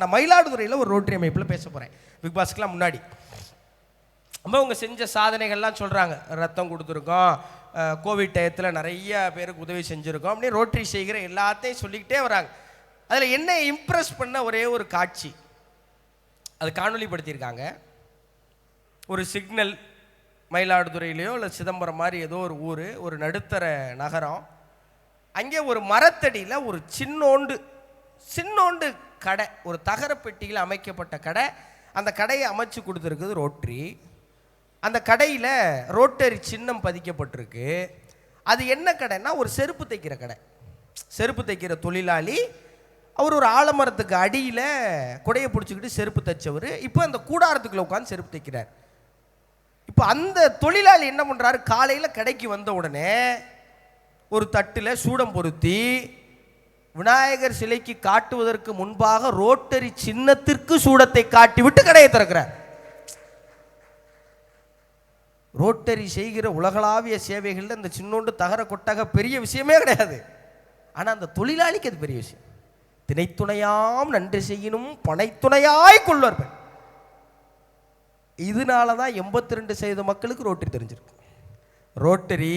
நான் மயிலாடுதுறையில் ஒரு ரோட்டரி அமைப்பில் பேச போகிறேன். பிக் பாஸ்க்குலாம் முன்னாடி ரொம்ப அவங்க செஞ்ச சாதனைகள்லாம் சொல்கிறாங்க. ரத்தம் கொடுத்துருக்கோம், கோவிட் டயத்தில் நிறைய பேருக்கு உதவி செஞ்சுருக்கோம் அப்படின்னு ரோட்டரி செய்கிற எல்லாத்தையும் சொல்லிக்கிட்டே வராங்க. அதில் என்ன இம்ப்ரெஸ் பண்ண ஒரே ஒரு காட்சி, அது காணொலிப்படுத்தியிருக்காங்க. ஒரு சிக்னல் மயிலாடுதுறையிலையோ இல்லை சிதம்பரம் மாதிரி ஏதோ ஒரு ஊர், ஒரு நடுத்தர நகரம். அங்கே ஒரு மரத்தடியில் ஒரு சின்னோண்டு கடை, ஒரு தகர பெட்டியில் அமைக்கப்பட்ட கடை. அந்த கடையை அமைச்சு கொடுத்துருக்குது ரோட்டரி. அந்த கடையில் ரோட்டரி சின்னம் பதிக்கப்பட்டிருக்கு. அது என்ன கடைன்னா ஒரு செருப்பு தைக்கிற கடை. செருப்பு தைக்கிற தொழிலாளி அவர் ஒரு ஆலமரத்துக்கு அடியில் குடையை பிடிச்சிக்கிட்டு செருப்பு தைச்சவர் இப்போ அந்த கூடாரத்துக்குள்ள உட்காந்து செருப்பு தைக்கிறார். இப்போ அந்த தொழிலாளி என்ன பண்ணுறாரு, காலையில் கடைக்கு வந்த உடனே ஒரு தட்டில் சூடம் பொருத்தி விநாயகர் சிலைக்கு காட்டுவதற்கு முன்பாக ரோட்டரி சின்னத்திற்கு சூடத்தை காட்டி விட்டு கடையை திறக்கிறார். ரோட்டரி செய்கிற உலகளாவிய சேவைகளில் இந்த சின்னோண்டு தகர கொட்டக பெரிய விஷயமே கிடையாது. ஆனால் அந்த தொழிலாளிக்கு அது பெரிய விஷயம். திணைத்துணையாம் நன்றி செய்யணும் பனைத்துணையாய் கொள்வார்கள். இதனால தான் 82% மக்களுக்கு ரோட்டரி தெரிஞ்சிருக்கு. ரோட்டரி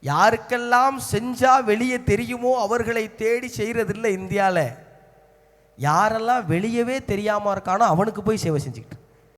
யாருக்கெல்லாம் செஞ்சா வெளியே தெரியுமோ அவர்களை தேடி செய்யறதில்லை இந்தியாவில். யாரெல்லாம் வெளியவே தெரியாம இருக்கானோ அவனுக்கு போய் சேவை செஞ்சுக்கிட்டு